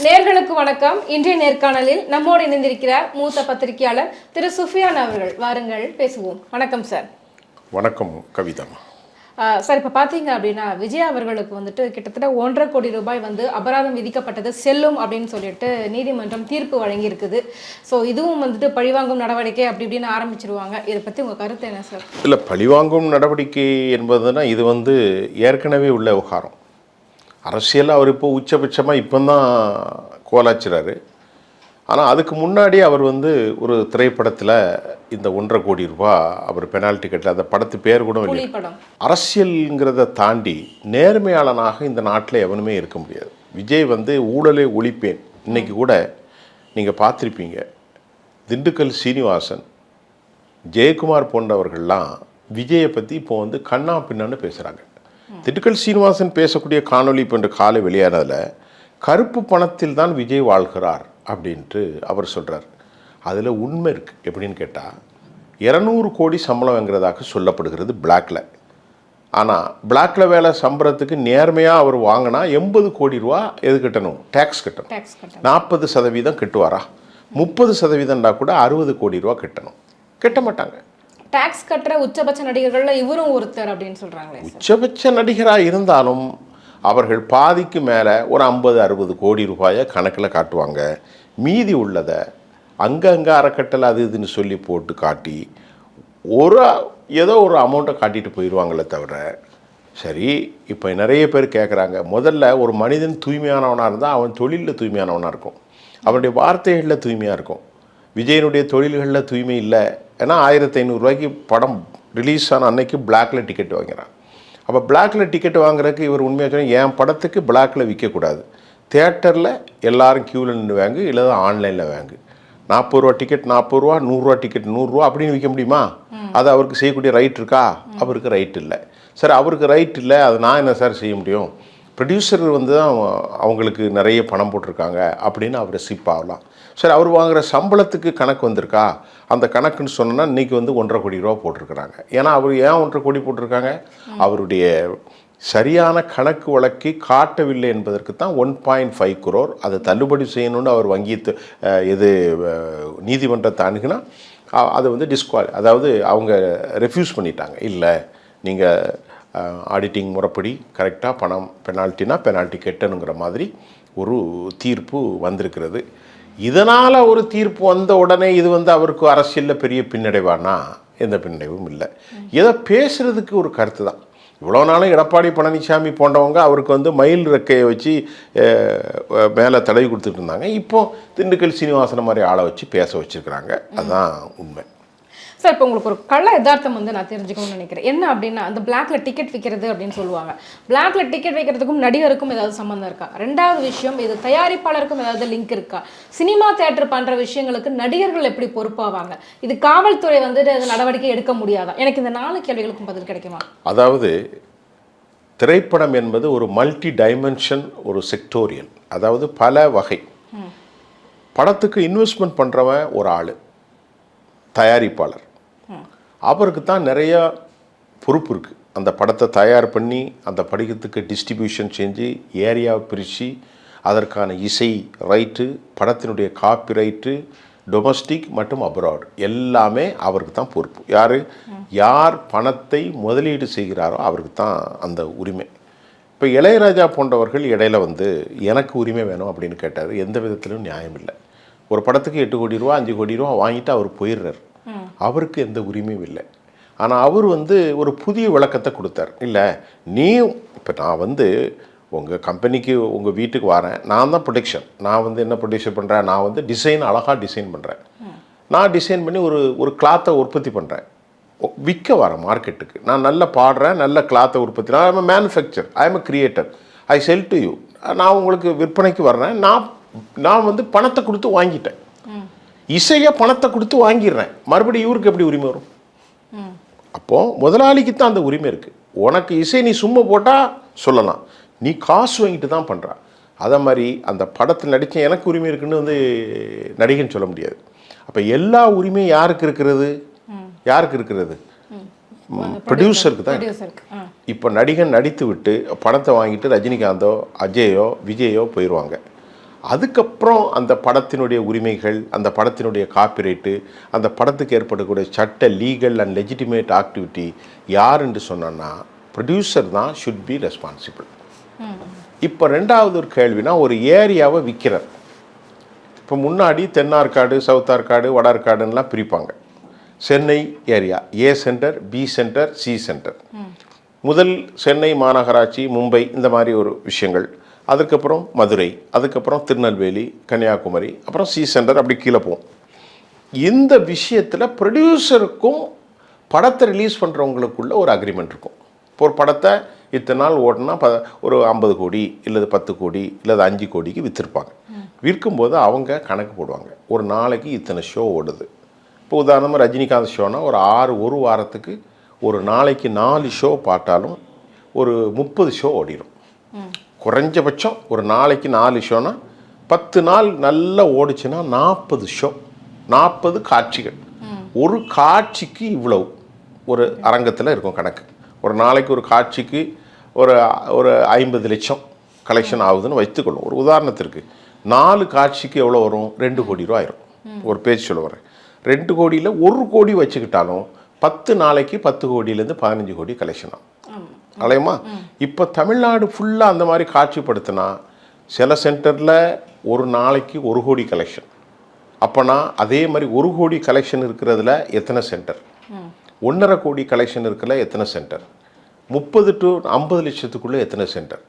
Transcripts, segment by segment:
நேர்களுக்கு வணக்கம். இன்றைய நேர்காணலில் நம்மோடு இணைந்திருக்கிறார் மூத்த பத்திரிகையாளர் திரு சுஃபியான் அவர்கள். வாருங்கள் பேசுவோம். வணக்கம் சார். வணக்கம் கவிதா. சார், இப்போ பார்த்தீங்க அப்படின்னா விஜய் அவர்களுக்கு வந்துட்டு கிட்டத்தட்ட 1.5 கோடி ரூபாய் அபராதம் விதிக்கப்பட்டது செல்லும் அப்படின்னு சொல்லிட்டு நீதிமன்றம் தீர்ப்பு வழங்கி இருக்குது. ஸோ இதுவும் பழிவாங்கும் நடவடிக்கை அப்படி இப்படின்னு ஆரம்பிச்சிருவாங்க. இதை பற்றி உங்கள் கருத்து என்ன சார்? இல்லை, பழிவாங்கும் நடவடிக்கை என்பதுனா இது ஏற்கனவே உள்ள விவகாரம். அரசியல் அவர் இப்போ உச்சபட்சமாக இப்போ தான் கோலாச்சுறாரு. ஆனால் அதுக்கு முன்னாடி அவர் ஒரு திரைப்படத்தில் இந்த 1.5 கோடி ரூபா அவர் பெனால்ட்டி கட்டல. அந்த படத்து பேர் கூட இல்லை. அரசியல்ங்கிறத தாண்டி நேர்மையாளனாக இந்த நாட்டில் எவனுமே இருக்க முடியாது. விஜய் ஊழலை ஒழிப்பேன். இன்றைக்கி கூட நீங்கள் பார்த்துருப்பீங்க, திண்டுக்கல் சீனிவாசன், ஜெயக்குமார் போன்றவர்கள்லாம் விஜயை பற்றி இப்போ கண்ணா பின்னான்னு பேசுகிறாங்க. திண்டுக்கல் சீனிவாசன் பேசக்கூடிய காணொலி இப்போ இன்று காலை வெளியானதில் கருப்பு பணத்தில் தான் விஜய் வாழ்கிறார் அப்படின்ட்டு அவர் சொல்கிறார். அதில் உண்மை இருக்குது. எப்படின்னு கேட்டால் 200 கோடி சம்பளம் வாங்குறதாக சொல்லப்படுகிறது பிளாக்கில். ஆனால் பிளாக்கில் வேலை சம்பளத்துக்கு நேர்மையாக அவர் வாங்கினா 80 கோடி ரூபா எது கட்டணும்? டேக்ஸ் கட்டணும். 40% கட்டுவாரா? 30%னா கூட 60 கோடி ரூபா கட்டணும். கட்ட மாட்டாங்க. டாக்ஸ் கட்டுற உச்சபட்ச நடிகர்கள்ல இவரும் ஒருத்தர் அப்படின்னு சொல்றாங்களே. உச்சபட்ச நடிகராக இருந்தாலும் அவர்கள் பாதிக்கு மேலே ஒரு 50-60 கோடி ரூபாயை கணக்கில் காட்டுவாங்க. மீதி உள்ளதை அங்கங்கே அறக்கட்டளை அது இதுன்னு சொல்லி போட்டு காட்டி ஏதோ ஒரு அமௌண்ட்டை காட்டிட்டு போயிடுவாங்களே தவிர. சரி, இப்போ நிறைய பேர் கேட்குறாங்க, முதல்ல ஒரு மனிதன் தூய்மையானவனாக இருந்தால் அவன் தொழிலில் தூய்மையானவனாக இருக்கும், அவனுடைய வார்த்தைகளில் தூய்மையாக இருக்கும். விஜயனுடைய தொழில்களில் தூய்மை இல்லை. ஏன்னா 1500 ரூபாய்க்கு படம் ரிலீஸ் ஆன அன்னைக்கு பிளாக்கில் டிக்கெட் வாங்கிறான். அப்போ பிளாக்கில் டிக்கெட் வாங்குறதுக்கு இவர் உண்மையாக சொன்னால் என் படத்துக்கு பிளாக்கில் விற்கக்கூடாது, தியேட்டரில் எல்லோரும் க்யூவில் நின்று வாங்கு, இல்லை ஆன்லைனில் வாங்கு. 40 ரூபா டிக்கெட் 40 ரூபா, 100 ரூபா டிக்கெட் 100 ரூபா அப்படின்னு விற்க முடியுமா? அது அவருக்கு செய்யக்கூடிய ரைட் இருக்கா? அவருக்கு ரைட் இல்லை. சார், அவருக்கு ரைட் இல்லை, அது நான் என்ன சார் செய்ய முடியும்? ப்ரொடியூசர் தான் அவங்களுக்கு நிறைய பணம் போட்டிருக்காங்க அப்படின்னு அவர் சிப் ஆகலாம். சரி, அவர் வாங்குகிற சம்பளத்துக்கு கணக்கு வந்திருக்கா? அந்த கணக்குன்னு சொன்னால் இன்றைக்கி 1.5 கோடி ரூபா போட்டிருக்கிறாங்க. ஏன்னா அவர் ஏன் 1.5 கோடி போட்டிருக்காங்க? அவருடைய சரியான கணக்கு வழக்கை காட்டவில்லை என்பதற்கு தான் 1.5 crore அதை தள்ளுபடி செய்யணும்னு அவர் வங்கி நீதிமன்றத்தை அணுகுனா அது அதாவது அவங்க ரெஃப்யூஸ் பண்ணிட்டாங்க. இல்லை, நீங்கள் ஆடிட்டிங் முறைப்படி கரெக்டாக பணம் பெனால்ட்டி கட்டணுங்கிற மாதிரி ஒரு தீர்ப்பு வந்திருக்கிறது. இதனால் ஒரு தீர்ப்பு வந்த உடனே இது அவருக்கு அரசியலில் பெரிய பின்னடைவானா? எந்த பின்னடைவும் இல்லை. ஏதோ பேசுகிறதுக்கு ஒரு கருத்து தான். இவ்வளோ நாளும் எடப்பாடி பழனிசாமி போன்றவங்க அவருக்கு மயில் ரெக்கையை வச்சு மேலே தடவி கொடுத்துட்டு இருந்தாங்க. இப்போது திண்டுக்கல் சீனிவாசன் மாதிரி ஆளை வச்சு பேச வச்சுருக்கிறாங்க. அதுதான் உண்மை. சார், இப்போ உங்களுக்கு ஒரு கள்ள யதார்த்தம் நான் தெரிஞ்சுக்கணும்னு நினைக்கிறேன். என்ன அப்படின்னா, அந்த பிளாக்ல டிக்கெட் விற்கிறது அப்படின்னு சொல்லுவாங்க. பிளாக்ல டிக்கெட் வைக்கிறதுக்கும் நடிகருக்கும் ஏதாவது சம்மந்தம் இருக்கா? ரெண்டாவது விஷயம், இது தயாரிப்பாளருக்கும் ஏதாவது லிங்க் இருக்கா? சினிமா தியேட்டர் பண்ணுற விஷயங்களுக்கு நடிகர்கள் எப்படி பொறுப்பாவாங்க? இது காவல்துறை நடவடிக்கை எடுக்க முடியாதா? எனக்கு இந்த 4 கேள்விகளுக்கும் பதில் கிடைக்குமா? அதாவது திரைப்படம் என்பது ஒரு மல்டி டைமென்ஷன், ஒரு செக்டோரியல், அதாவது பல வகை. படத்துக்கு இன்வெஸ்ட்மெண்ட் பண்ணுறவன் ஒரு ஆள் தயாரிப்பாளர். அவருக்கு தான் நிறையா பொறுப்பு இருக்குது. அந்த படத்தை தயார் பண்ணி அந்த படத்துக்கு டிஸ்ட்ரிபியூஷன் செஞ்சு ஏரியாவை பிரித்து அதற்கான இசை ரைட்டு, படத்தினுடைய காப்பி ரைட்டு, டொமஸ்டிக் மற்றும் அப்ராட் எல்லாமே அவருக்கு தான் பொறுப்பு. யார் பணத்தை முதலீடு செய்கிறாரோ அவருக்கு தான் அந்த உரிமை. இப்போ இளையராஜா போன்றவர்கள் இடையில எனக்கு உரிமை வேணும் அப்படின்னு கேட்டார். எந்த விதத்திலும் நியாயம் இல்லை. ஒரு படத்துக்கு 8 கோடி ரூபா 5 கோடி ரூபா வாங்கிட்டு அவர் போயிடுறார். அவருக்கு எந்த உரிமையும் இல்லை. ஆனால் அவர் ஒரு புதிய விளக்கத்தை கொடுத்தார். இல்லை, நீ இப்போ நான் உங்கள் கம்பெனிக்கு உங்கள் வீட்டுக்கு வரேன், நான் தான் ப்ரொடக்ஷன். நான் என்ன ப்ரொடியூசர் பண்ணுறேன்? நான் டிசைன் அழகாக டிசைன் பண்ணுறேன். நான் டிசைன் பண்ணி ஒரு கிளாத்தை உற்பத்தி பண்ணுறேன், விற்க வரேன் மார்க்கெட்டுக்கு. நான் நல்லா பாடுறேன், நல்ல கிளாத்தை உற்பத்தி. நான் I'm manufacture, I am creator, I sell to you. நான் உங்களுக்கு விற்பனைக்கு வர்றேன். நான் பணத்தை கொடுத்து வாங்கிட்டேன். இசையை பணத்தை கொடுத்து வாங்கிடுறேன். மறுபடியும் இவருக்கு எப்படி உரிமை வரும்? அப்போது முதலாளிக்கு தான் அந்த உரிமை இருக்குது. உனக்கு இசை நீ சும்மா போட்டால் சொல்லலாம், நீ காசு வாங்கிட்டு தான் பண்ணுற. அதை மாதிரி அந்த படத்தில் நடித்த எனக்கு உரிமை இருக்குன்னு நடிகன் சொல்ல முடியாது. அப்போ எல்லா உரிமையும் யாருக்கு இருக்கிறது? ப்ரொடியூசருக்கு தான். இப்போ நடிகன் நடித்து விட்டு பணத்தை வாங்கிட்டு ரஜினிகாந்தோ அஜயோ விஜயோ போயிடுவாங்க. அதுக்கப்புறம் அந்த படத்தினுடைய உரிமைகள், அந்த படத்தினுடைய காப்பிரைட்டு, அந்த படத்துக்கு ஏற்படக்கூடிய சட்ட லீகல் அண்ட் லெஜிட்டிமேட் ஆக்டிவிட்டி யார் என்று சொன்னா ப்ரொடியூசர் தான் ஷுட் பி ரெஸ்பான்சிபிள். இப்போ ரெண்டாவது ஒரு கேள்வினா, ஒரு ஏரியாவை விற்கிறார். இப்போ முன்னாடி தென்னார்காடு, சவுத்தார்காடு, வடார்காடுன்னெலாம் பிரிப்பாங்க. Chennai area A centre, B centre, C centre. முதல் சென்னை மாநகராட்சி, மும்பை, இந்த மாதிரி ஒரு விஷயங்கள். அதுக்கப்புறம் மதுரை, அதுக்கப்புறம் திருநெல்வேலி, கன்னியாகுமரி, அப்புறம் சி சென்டர், அப்படி கீழே போவோம். இந்த விஷயத்தில் ப்ரொடியூசருக்கும் படத்தை ரிலீஸ் பண்ணுறவங்களுக்குள்ள ஒரு அக்ரிமெண்ட் இருக்கும். இப்போ ஒரு படத்தை இத்தனை நாள் ஓட்டினா ஒரு 50 கோடி இல்லது 10 கோடி இல்லது 5 கோடிக்கு விற்றுருப்பாங்க. விற்கும்போது அவங்க கணக்கு போடுவாங்க, ஒரு நாளைக்கு இத்தனை ஷோ ஓடுது. இப்போ உதாரணமாக ரஜினிகாந்த் ஷோனா ஒரு வாரத்துக்கு ஒரு நாளைக்கு 4 ஷோ பார்த்தாலும் ஒரு 30 ஷோ ஓடிடும். குறைஞ்சபட்சம் ஒரு நாளைக்கு 4 ஷோனா 10 நாள் நல்லா ஓடிச்சுன்னா 40 ஷோ, 40 காட்சிகள். ஒரு காட்சிக்கு இவ்வளவு ஒரு அரங்கத்தில் இருக்கும் கணக்கு. ஒரு நாளைக்கு ஒரு காட்சிக்கு ஒரு 50 லட்சம் கலெக்ஷன் ஆகுதுன்னு வைத்துக்கொள்ளும். ஒரு உதாரணத்திற்கு 4 காட்சிக்கு எவ்வளோ வரும்? 2 கோடி ரூபா ஆயிரும். ஒரு பேஜ் சொல்ல வரேன். 2 கோடியில் 1 கோடி வச்சுக்கிட்டாலும் 10 நாளைக்கு 10 கோடியிலேருந்து 15 கோடி கலெக்ஷன் ஆகும். அலையமா? இப்போ தமிழ்நாடு ஃபுல்லாக அந்த மாதிரி காட்சிப்படுத்தினா சில சென்டரில் ஒரு நாளைக்கு 1 கோடி கலெக்ஷன். அப்போனா அதே மாதிரி 1 கோடி கலெக்ஷன் இருக்கிறதுல எத்தனை சென்டர்? 1.5 கோடி கலெக்ஷன் இருக்கிறதுல எத்தனை சென்டர்? 30 to 50 லட்சத்துக்குள்ளே எத்தனை சென்டர்?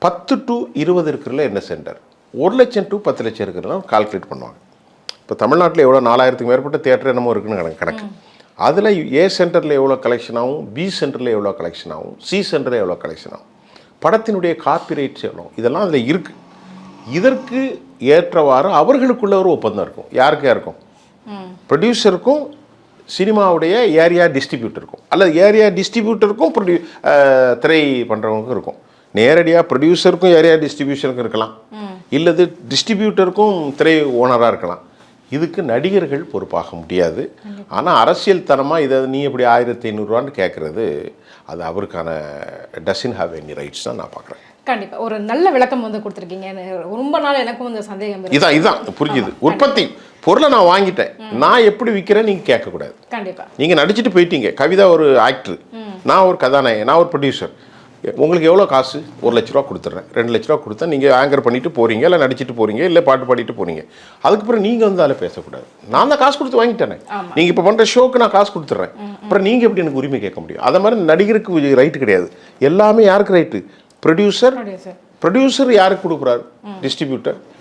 10 to 20 இருக்கிறதுல என்ன சென்டர்? 1 லட்சம் to 10 லட்சம் இருக்கிறதுல கால்குலேட் பண்ணுவாங்க. இப்போ தமிழ்நாட்டில் எவ்வளோ 4000க்கு மேற்பட்ட தியேட்டர் என்னமோ இருக்குன்னு கணக்கு. அதில் ஏ சென்டரில் எவ்வளோ கலெக்ஷன் ஆகும், பி சென்டரில் எவ்வளோ கலெக்ஷன் ஆகும், சி சென்டரில் எவ்வளோ கலெக்ஷன் ஆகும், படத்தினுடைய காப்பிரைட்ஸ் எவ்வளோ, இதெல்லாம் அதில் இருக்குது. இதற்கு ஏற்றவாறு அவர்களுக்குள்ள ஒரு ஒப்பந்தம் இருக்கும். யாருக்கு இருக்கும்? ப்ரொடியூசருக்கும் சினிமாவுடைய ஏரியா டிஸ்ட்ரிபியூட்டருக்கும், அல்லது ஏரியா டிஸ்ட்ரிபியூட்டருக்கும் திரை பண்ணுறவங்களுக்கும் இருக்கும். நேரடியாக ப்ரொடியூசருக்கும் ஏரியா டிஸ்ட்ரிபியூஷனுக்கும் இருக்கலாம், இல்லது டிஸ்ட்ரிபியூட்டருக்கும் திரை ஓனராக இருக்கலாம். இதுக்கு நடிகர்கள் பொறுப்பாக முடியாது. ஆனால் அரசியல் தனமாக இதை நீ எப்படி 1500 கேட்குறது, அது அவருக்கான டசன் ஹாவ் எனி ரைட்ஸ் தான் நான் பார்க்குறேன். கண்டிப்பாக ஒரு நல்ல விளக்கம் வந்து ரொம்ப நாள் எனக்கும் இந்த சந்தேகம் இதான் புரிஞ்சுது. உற்பத்தி பொருளை நான் வாங்கிட்டேன், நான் எப்படி விற்கிறேன் நீங்கள் கேட்கக்கூடாது. கண்டிப்பாக நீங்கள் நடிச்சுட்டு போயிட்டீங்க. கவிதா ஒரு ஆக்டர், நான் ஒரு கதாநாயகன், நான் ஒரு ப்ரொடியூசர். உங்களுக்கு எவ்வளோ காசு? 1 லட்ச ரூபா கொடுத்துட்றேன், 2 லட்ச ரூபா கொடுத்தா நீங்கள் ஆங்கர் பண்ணிட்டு போகிறீங்க, இல்லை நடிச்சிட்டு போகிறீங்க, இல்லை பாட்டு பாடிட்டு போகிறீங்க. அதுக்கப்புறம் நீங்கள் வந்து அதில் பேசக்கூடாது. நான் தான் காசு கொடுத்து வாங்கிட்டேனே, நீங்கள் இப்போ பண்ணுற ஷோக்கு நான் காசு கொடுத்துட்றேன், அப்புறம் நீங்கள் எப்படி எனக்கு உரிமை கேட்க முடியும்? அதை மாதிரி நடிகருக்கு ரைட்டு கிடையாது. எல்லாமே யாருக்கு ரைட்டு? ப்ரொடியூசர் யாருக்கு கொடுக்குறாரு?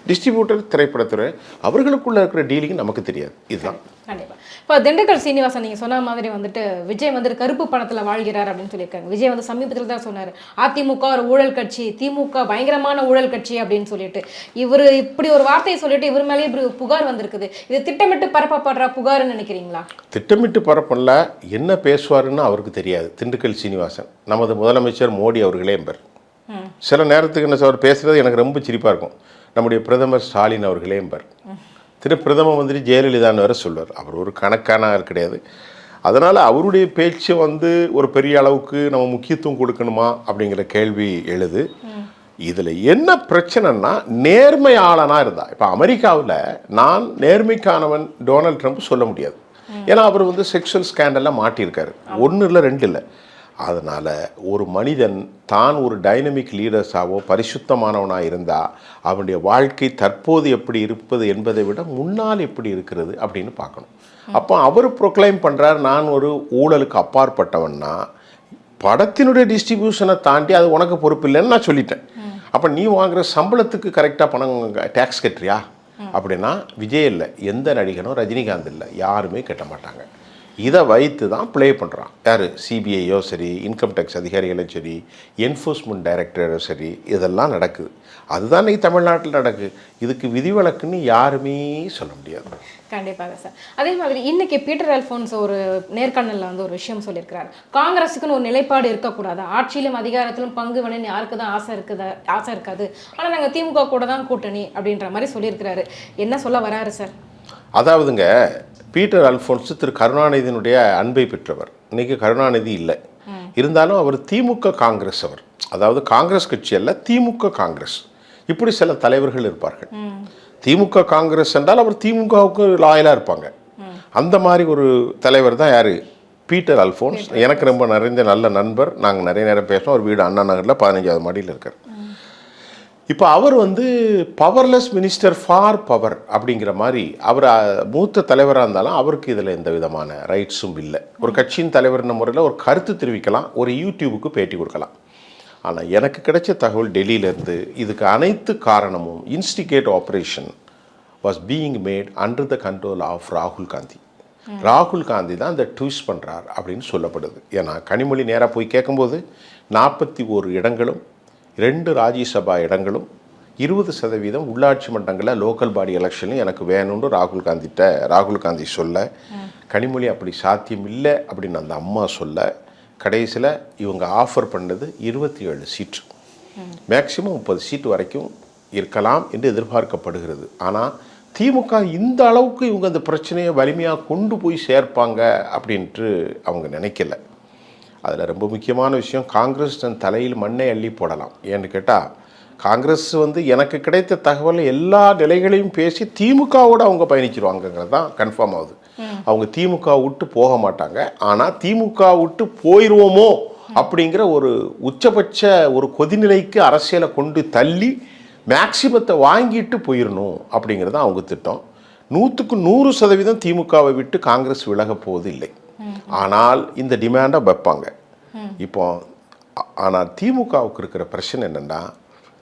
டிஸ்ட்ரிபியூட்டர் திரைப்படத்துறை. அவர்களுக்குள்ள இருக்கிற டீலிங் நமக்கு தெரியாது. இதுதான். கண்டிப்பாக. இப்போ திண்டுக்கல் சீனிவாசன் நீங்கள் சொன்ன மாதிரி வந்துட்டு விஜய் வந்துட்டு கருப்பு பணத்தில் வாழ்கிறார் அப்படின்னு சொல்லியிருக்காங்க. விஜய் வந்து சமீபத்தில் தான் சொன்னார், அதிமுக ஒரு ஊழல் கட்சி, திமுக பயங்கரமான ஊழல் கட்சி அப்படின்னு சொல்லிட்டு. இவர் இப்படி ஒரு வார்த்தையை சொல்லிட்டு இவர் மேலேயே இப்படி புகார் வந்திருக்குது. இது திட்டமிட்டு பரப்பப்படுற புகார்னு நினைக்கிறீங்களா? திட்டமிட்டு பரப்பல. என்ன பேசுவாருன்னு அவருக்கு தெரியாது. திண்டுக்கல் சீனிவாசன் நமது முதலமைச்சர் மோடி அவர்களே என்பர். சில நேரத்துக்கு என்ன அவர் பேசுகிறது எனக்கு ரொம்ப சிரிப்பாக இருக்கும். நம்முடைய பிரதமர் ஸ்டாலின் அவர்களே என்பர். பிரதம மந்திரி ஜெயலலிதான்னு வேறு சொல்வார். அவர் ஒரு கணக்கான கிடையாது. அதனால் அவருடைய பேச்சு வந்து ஒரு பெரிய அளவுக்கு நம்ம முக்கியத்துவம் கொடுக்கணுமா அப்படிங்கிற கேள்வி எழுது. இதில் என்ன பிரச்சனைன்னா, நேர்மையாளனாக இருந்தா, இப்போ அமெரிக்காவில் நான் நேர்மைக்கானவன் டொனால்ட் ட்ரம்ப் சொல்ல முடியாது. ஏன்னா அவர் வந்து செக்ஷுவல் ஸ்கேண்டெல்லாம் மாட்டியிருக்காரு. 1 இல்லை 2 இல்லை. அதனால் ஒரு மனிதன் தான் ஒரு டைனமிக் லீடர்ஸாவோ பரிசுத்தமானவனாக இருந்தால் அவனுடைய வாழ்க்கை தற்போது எப்படி இருப்பது என்பதை விட முன்னால் எப்படி இருக்கிறது அப்படின்னு பார்க்கணும். அப்போ அவர் ப்ரொக்ளைம் பண்ணுறார், நான் ஒரு ஊழலுக்கு அப்பாற்பட்டவன்னா படத்தினுடைய டிஸ்ட்ரிபியூஷனை தாண்டி அது உனக்கு பொறுப்பு இல்லைன்னு நான் சொல்லிட்டேன். அப்போ நீ வாங்குகிற சம்பளத்துக்கு கரெக்டாக பணம் டேக்ஸ் கட்டுறியா அப்படின்னா விஜய் இல்லை, எந்த நடிகனும் ரஜினிகாந்த் இல்லை, யாருமே கட்ட மாட்டாங்க. இதை வைத்து தான் ப்ளே பண்ணுறான். யார்? சிபிஐயோ சரி, இன்கம் டேக்ஸ் அதிகாரிகளும் சரி, என்ஃபோர்ஸ்மெண்ட் டைரக்டரோ சரி, இதெல்லாம் நடக்குது. அதுதான் இன்றைக்கி தமிழ்நாட்டில் நடக்குது. இதுக்கு விதிவிலக்குன்னு யாருமே சொல்ல முடியாது. கண்டிப்பாக சார். அதே மாதிரி இன்னைக்கு பீட்டர் அல்ஃபோன்ஸ் ஒரு நேர்காணலில் வந்து ஒரு விஷயம் சொல்லியிருக்கிறார், காங்கிரஸுக்குன்னு ஒரு நிலைப்பாடு இருக்கக்கூடாது, ஆட்சியிலும் அதிகாரத்திலும் பங்கு வேணும்னு யாருக்கு தான் ஆசை இருக்காது, ஆனால் நாங்கள் திமுக கூட தான் கூட்டணி அப்படின்ற மாதிரி சொல்லியிருக்கிறாரு. என்ன சொல்ல வராரு சார்? அதாவதுங்க, பீட்டர் அல்ஃபோன்ஸ் திரு கருணாநிதியினுடைய அன்பை பெற்றவர். இன்றைக்கி கருணாநிதி இல்லை, இருந்தாலும் அவர் திமுக காங்கிரஸ். அவர் அதாவது காங்கிரஸ் கட்சி அல்ல, திமுக காங்கிரஸ். இப்படி சில தலைவர்கள் இருப்பார்கள். திமுக காங்கிரஸ் என்றால் அவர் திமுகவுக்கு லாயலாக இருப்பாங்க. அந்த மாதிரி ஒரு தலைவர் தான் யார்? பீட்டர் அல்ஃபோன்ஸ். எனக்கு ரொம்ப நிறைந்த நல்ல நண்பர். நாங்கள் நிறைய நேரம் பேசுவோம். ஒரு வீடு அண்ணா நகரில் 15வது மாடியில் இருக்கார். இப்போ அவர் வந்து பவர்லெஸ் மினிஸ்டர் ஃபார் பவர் அப்படிங்கிற மாதிரி அவர் மூத்த தலைவராக இருந்தாலும் அவருக்கு இதில் எந்த விதமான ரைட்ஸும் இல்லை. ஒரு கட்சியின் தலைவர்ன முறையில் ஒரு கருத்து தெரிவிக்கலாம், ஒரு யூடியூபுக்கு பேட்டி கொடுக்கலாம். ஆனால் எனக்கு கிடைச்ச தகவல் டெல்லியிலேருந்து இதுக்கு அனைத்து காரணமும் instigate operation was being mat under the control of ராகுல் காந்தி. ராகுல் காந்தி தான் இந்த ட்விஸ்ட் பண்ணுறார் அப்படின்னு சொல்லப்படுது. ஏன்னா கனிமொழி நேராக போய் கேட்கும்போது 41 இடங்களும் 2 ராஜ்யசபா இடங்களும் 20% உள்ளாட்சி மன்றங்களில் லோக்கல் பாடி எலெக்ஷனும் எனக்கு வேணும்னு ராகுல் காந்தி சொல்ல, கனிமொழி அப்படி சாத்தியம் இல்லை அப்படின்னு அந்த அம்மா சொல்ல, கடைசியில் இவங்க ஆஃபர் பண்ணது 27 சீட்டு, மேக்சிமம் 30 சீட்டு வரைக்கும் இருக்கலாம் என்று எதிர்பார்க்கப்படுகிறது. ஆனால் திமுக இந்த அளவுக்கு இவங்க அந்த பிரச்சனையை வலிமையாக கொண்டு போய் சேர்ப்பாங்க அப்படின்ட்டு அவங்க நினைக்கல. அதில் ரொம்ப முக்கியமான விஷயம், காங்கிரஸ் தன் தலையில் மண்ணை அள்ளி போடலாம். ஏன்னு கேட்டால் காங்கிரஸ் வந்து எனக்கு கிடைத்த தகவல் எல்லா நிலைகளையும் பேசி திமுகவோடு அவங்க பயணிச்சிருவாங்கங்கிறது தான் கன்ஃபார்ம் ஆகுது. அவங்க திமுக விட்டு போக மாட்டாங்க. ஆனால் திமுக விட்டு போயிடுவோமோ அப்படிங்கிற ஒரு உச்சபட்ச ஒரு கொதிநிலைக்கு அரசியலை கொண்டு தள்ளி மேக்சிமத்தை வாங்கிட்டு போயிடணும் அப்படிங்கிறது தான் அவங்க திட்டம். 100க்கு 100% திமுகவை விட்டு காங்கிரஸ் விலக போவது இல்லை. ஆனால் இந்த டிமாண்டை வைப்பாங்க இப்போ. ஆனால் திமுகவுக்கு இருக்கிற பிரச்சனை என்னென்னா,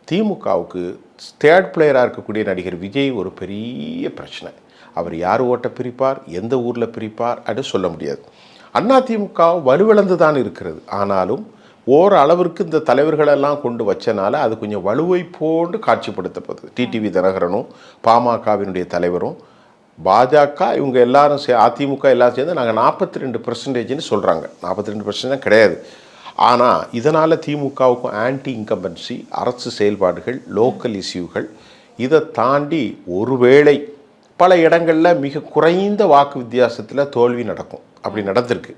திமுகவுக்கு தேர்ட் பிளேயராக இருக்கக்கூடிய நடிகர் விஜய் ஒரு பெரிய பிரச்சனை. அவர் யார் ஓட்டை பிரிப்பார், எந்த ஊரில் பிரிப்பார் அப்படின்னு சொல்ல முடியாது. அதிமுக வலுவிழந்து தான் இருக்கிறது. ஆனாலும் ஓரளவிற்கு இந்த தலைவர்களெல்லாம் கொண்டு வச்சனால அது கொஞ்சம் வலுவை போன்று காட்சிப்படுத்தப்படுது. டிடிவி தினகரனும் பாமகவினுடைய தலைவரும் பாஜக இவங்க எல்லாரும் அதிமுக எல்லாரும் சேர்ந்து நாங்கள் 42%ன்னு சொல்கிறாங்க. 42% கிடையாது. ஆனால் இதனால் திமுகவுக்கும் ஆன்டி இன்கம்பன்சி, அரசு செயல்பாடுகள், லோக்கல் இஷ்யூகள், இதை தாண்டி ஒருவேளை பல இடங்களில் மிக குறைந்த வாக்கு வித்தியாசத்தில் தோல்வி நடக்கும். அப்படி நடந்திருக்கு.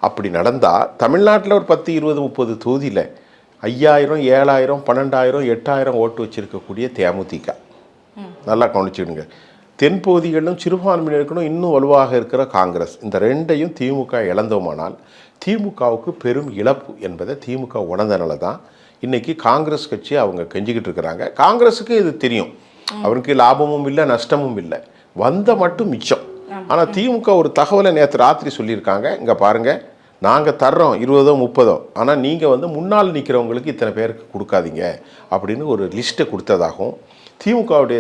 அப்படி நடந்தால் தமிழ்நாட்டில் ஒரு 10, 20, 30 தொகுதியில் 5000, 7000, 12000, 8000 ஓட்டு வச்சுருக்கக்கூடிய தேமுதிக, நல்லா கவனிச்சுடுங்க. தென்பகுதிகளிலும் சிறுபான்மையினருக்கணும் இன்னும் வலுவாக இருக்கிற காங்கிரஸ், இந்த ரெண்டையும் திமுக இழந்தோமானால் திமுகவுக்கு பெரும் இழப்பு என்பதை திமுக உணர்ந்தனால தான் இன்றைக்கி காங்கிரஸ் கட்சி அவங்க கெஞ்சிக்கிட்டு இருக்கிறாங்க. காங்கிரஸுக்கு இது தெரியும், அவருக்கு லாபமும் இல்லை நஷ்டமும் இல்லை, வந்த மட்டும் மிச்சம். ஆனால் திமுக ஒரு தகவலை நேற்று ராத்திரி சொல்லியிருக்காங்க, இங்கே பாருங்கள் நாங்கள் தர்றோம் 20, 30, ஆனால் நீங்கள் வந்து முன்னால் நிற்கிறவங்களுக்கு இத்தனை பேருக்கு கொடுக்காதீங்க அப்படின்னு ஒரு லிஸ்ட்டை கொடுத்ததாகவும், திமுகவுடைய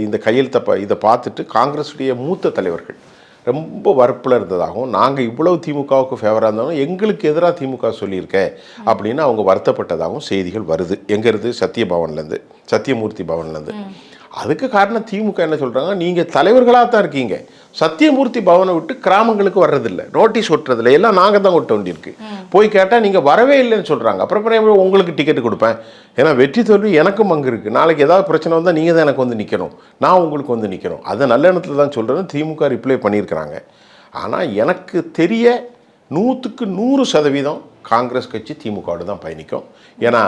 இந்த கையெழுத்தை இதை பார்த்துட்டு காங்கிரஸுடைய மூத்த தலைவர்கள் ரொம்ப வறுப்பில் இருந்ததாகவும், நாங்கள் இவ்வளவு திமுகவுக்கு ஃபேவராக இருந்தாலும் எங்களுக்கு எதிராக திமுக சொல்லியிருக்கேன் அப்படின்னு அவங்க வருத்தப்பட்டதாகவும் செய்திகள் வருது. எங்கேருந்து? சத்தியமூர்த்தி பவன்லேருந்து. அதுக்கு காரணம் திமுக என்ன சொல்கிறாங்க, நீங்கள் தலைவர்களாக தான் இருக்கீங்க, சத்தியமூர்த்தி பவனை விட்டு கிராமங்களுக்கு வர்றதில்லை, நோட்டீஸ் ஒட்டுறதில்லை, எல்லாம் நாங்கள் தான் ஒட்ட வேண்டியிருக்கு. போய் கேட்டால் நீங்கள் வரவே இல்லைன்னு சொல்கிறாங்க. அப்புறம் உங்களுக்கு டிக்கெட்டு கொடுப்பேன், ஏன்னா வெற்றி தோல்வி எனக்கும் அங்கே இருக்குது. நாளைக்கு ஏதாவது பிரச்சனை வந்தால் நீங்கள் தான் எனக்கு வந்து நிற்கணும், நான் உங்களுக்கு வந்து நிற்கணும். அதை நல்ல எண்ணத்தில் தான் சொல்கிறேன்னு திமுக ரிப்ளை பண்ணியிருக்கிறாங்க. ஆனால் எனக்கு தெரிய 100க்கு 100% காங்கிரஸ் கட்சி திமுகவோடு தான் பயணிக்கும். ஏன்னா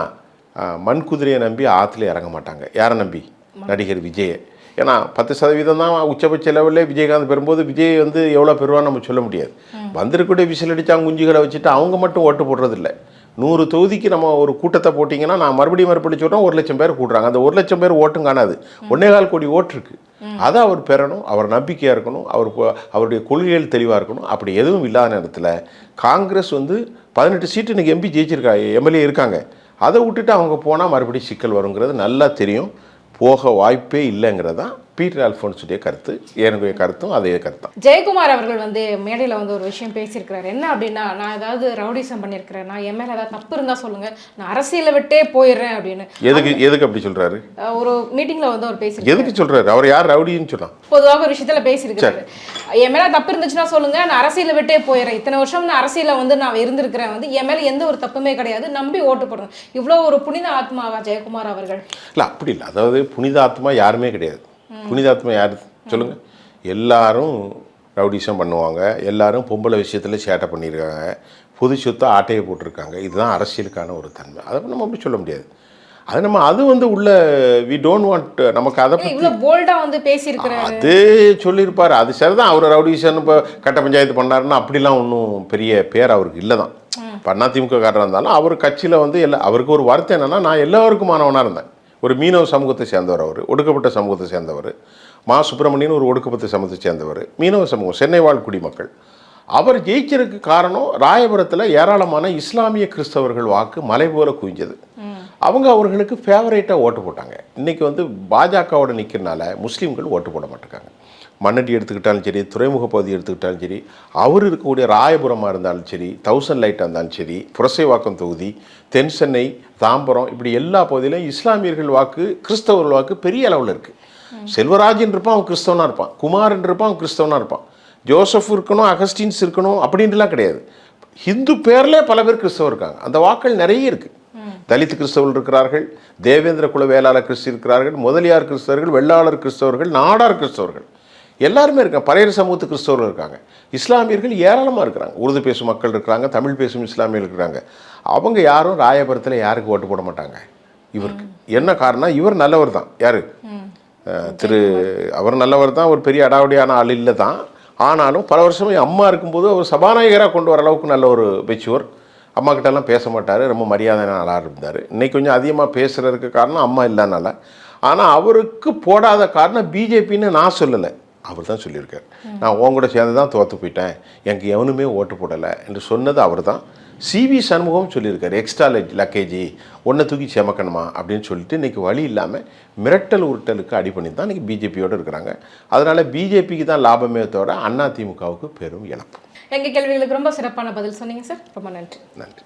மண் குதிரையை நம்பி ஆற்றுல இறங்க மாட்டாங்க. யாரை நம்பி? நடிகர் விஜயை. ஏன்னா 10% தான் உச்சபட்ச லெவலில் விஜயகாந்த் பெறும்போது விஜய் வந்து எவ்வளோ பெறுவான்னு நம்ம சொல்ல முடியாது. வந்திருக்கக்கூடிய விசில் அடித்தாங்க குஞ்சுகளை வச்சுட்டு அவங்க மட்டும் ஓட்டு போடுறதில்லை. 100 தொகுதிக்கு நம்ம ஒரு கூட்டத்தை போட்டிங்கன்னா, நான் மறுபடியும் சொல்கிறோம், 1 லட்சம் பேர் கூட்டுறாங்க. அந்த 1 லட்சம் பேர் ஓட்டும் காணாது, 1.25 கோடி ஓட்டு இருக்குது. அதை அவர் பெறணும், அவர் நம்பிக்கையாக இருக்கணும், அவருடைய கொள்கைகள் தெளிவாக இருக்கணும். அப்படி எதுவும் இல்லாத நேரத்தில் காங்கிரஸ் வந்து 18 சீட்டு இன்றைக்கி எம்பி ஜெயிச்சிருக்காங்க, எம்எல்ஏ இருக்காங்க. அதை விட்டுட்டு அவங்க போனால் மறுபடியும் சிக்கல் வருங்கிறது நல்லா தெரியும். போக வாய்ப்பே இல்லைங்கிறதான் பீட்டர் அல்ஃபோன்ஸுடைய கருத்து. என்னுடைய கருத்தும் அதே கருத்து. ஜெயக்குமார் அவர்கள் வந்து மேடையில் வந்து ஒரு விஷயம் பேசியிருக்கிறார். என்ன அப்படின்னா, நான் ஏதாவது ரவுடிசம் பண்ணியிருக்கிறேன், நான் என் மேலே ஏதாவது தப்பு இருந்தால் சொல்லுங்க, நான் அரசியலை விட்டே போயிடுறேன் அப்படின்னு. எதுக்கு அப்படி சொல்றாரு? ஒரு மீட்டிங்ல வந்து அவர் பேசியிருக்காரு. எதுக்கு சொல்றாரு? அவர் யார் ரவுடின்னு சொன்னான்? பொதுவாக ஒரு விஷயத்துல பேசியிருக்காரு. என் மேல தப்பு இருந்துச்சுன்னா சொல்லுங்க, நான் அரசியலை விட்டே போயிடுறேன், இத்தனை வருஷம் நான் அரசியல வந்து நான் இருந்திருக்கிறேன், வந்து என் மேல எந்த ஒரு தப்புமே கிடையாது, நம்பி ஓட்டு போடுறேன். இவ்வளோ ஒரு புனித ஆத்மாவா ஜெயக்குமார் அவர்கள்? இல்லை அப்படி இல்லை. அதாவது புனித ஆத்மா யாருமே கிடையாது. புனிதாத்மா யார் சொல்லுங்கள்? எல்லாரும் ரவுடிசம் பண்ணுவாங்க, எல்லாரும் பொம்பளை விஷயத்தில் சேட்டை பண்ணியிருக்காங்க, பொது சொத்தை ஆட்டையை போட்டிருக்காங்க. இதுதான் அரசியலுக்கான ஒரு தன்மை. அதை நம்ம அப்படி சொல்ல முடியாது. அது வந்து உள்ள வி டோன்ட் வாண்ட் நமக்கு அதை பற்றி இவ்வளவு போல்டா வந்து பேசியிருக்கிறாரு. அது சொல்லியிருப்பார். அது சரிதான். அவர் ரவுடிஷன் இப்போ கட்ட பஞ்சாயத்து பண்ணாருன்னா அப்படிலாம் ஒன்றும் பெரிய பேர் அவருக்கு இல்லை தான். இப்போ அதிமுக காரராக இருந்தாலும் அவர் கட்சியில் வந்து அவருக்கு ஒரு வார்த்தை என்னென்னா, நான் எல்லாருக்குமானவனாக இருந்தேன். ஒரு மீனவ சமூகத்தை சேர்ந்தவர், அவர் ஒடுக்கப்பட்ட சமூகத்தை சேர்ந்தவர். மா சுப்பிரமணியன் ஒரு ஒடுக்கப்பட்ட சமூகத்தை சேர்ந்தவர், மீனவ சமூகம், சென்னை வாழ் குடிமக்கள். அவர் ஜெயிக்கிறதுக்கு காரணம் ராயபுரத்தில் ஏராளமான இஸ்லாமிய கிறிஸ்தவர்கள் வாக்கு மலை போல குவிஞ்சது. அவர்களுக்கு ஃபேவரேட்டாக ஓட்டு போட்டாங்க. இன்றைக்கி வந்து பாஜகவோட நிற்கிறனால முஸ்லீம்கள் ஓட்டு போட மாட்டேங்காங்க. மண்ணடி எடுத்துக்கிட்டாலும் சரி, துறைமுக பகுதி எடுத்துக்கிட்டாலும் சரி, அவர் இருக்கக்கூடிய ராயபுரமாக இருந்தாலும் சரி, 1000 லைட்டாக இருந்தாலும் சரி, புரசைவாக்கம் தொகுதி, தென் சென்னை, தாம்பரம், இப்படி எல்லா பகுதியிலும் இஸ்லாமியர்கள் வாக்கு, கிறிஸ்தவர்கள் வாக்கு பெரிய அளவில் இருக்குது. செல்வராஜன் இருப்பான், அவன் கிறிஸ்தவனாக இருப்பான். குமாரன் இருப்பான், அவன் கிறிஸ்தவனாக இருப்பான். ஜோசப் இருக்கணும், அகஸ்டின்ஸ் இருக்கணும் அப்படின்ட்டுலாம் கிடையாது. ஹிந்து பேர்லேயே பல பேர் கிறிஸ்தவர் இருக்காங்க. அந்த வாக்கள் நிறைய இருக்குது. தலித் கிறிஸ்தவர்கள் இருக்கிறார்கள், தேவேந்திர குல வேளாளர் கிறிஸ்து இருக்கிறார்கள், முதலியார் கிறிஸ்தவர்கள், வெள்ளாளர் கிறிஸ்தவர்கள், நாடார் கிறிஸ்தவர்கள் எல்லாருமே இருக்காங்க. பறையர் சமூகத்து கிறிஸ்தவர்கள் இருக்காங்க. இஸ்லாமியர்கள் ஏராளமாக இருக்கிறாங்க. உருது பேசும் மக்கள் இருக்கிறாங்க, தமிழ் பேசும் இஸ்லாமியர்கள் இருக்கிறாங்க. அவங்க யாரும் ராயபுரத்தில் யாருக்கு ஓட்டு போட மாட்டாங்க. இவருக்கு என்ன காரணம்? இவர் நல்லவர் தான். யார் அவர் நல்லவர் தான். ஒரு பெரிய அடாவடியான ஆள் இல்லை தான். ஆனாலும் பல வருஷம் அம்மா இருக்கும்போது அவர் சபாநாயகராக கொண்டு வர அளவுக்கு நல்ல ஒரு மெச்சுவர். அம்மா கிட்டலாம் பேச மாட்டார், ரொம்ப மரியாதையான ஆளாக இருந்தார். இன்றைக்கி கொஞ்சம் அதிகமாக பேசுகிறதுக்கு காரணம் அம்மா இல்லைனால. ஆனால் அவருக்கு போடாத காரணம் பிஜேபின்னு நான் சொல்லலை, அவர் தான் சொல்லியிருக்கார். நான் உங்கூட சேர்ந்து தான் தோற்று போயிட்டேன், எனக்கு எவனுமே ஓட்டு போடலை என்று சொன்னது அவர் தான். சிவி சண்முகம் சொல்லியிருக்காரு, எக்ஸ்ட்ரா லக்கேஜி ஒன்றை தூக்கி செமக்கணுமா அப்படின்னு சொல்லிட்டு இன்றைக்கி வழி இல்லாமல் மிரட்டல் உருட்டலுக்கு அடி பண்ணி தான் இன்றைக்கி பிஜேபியோடு இருக்கிறாங்க. அதனால் பிஜேபிக்கு தான் லாபமே தவிர அதிமுகவுக்கு பெரும் இழப்பு. எங்கள் கேள்விகளுக்கு ரொம்ப சிறப்பான பதில் சொன்னீங்க சார். ரொம்ப நன்றி. நன்றி.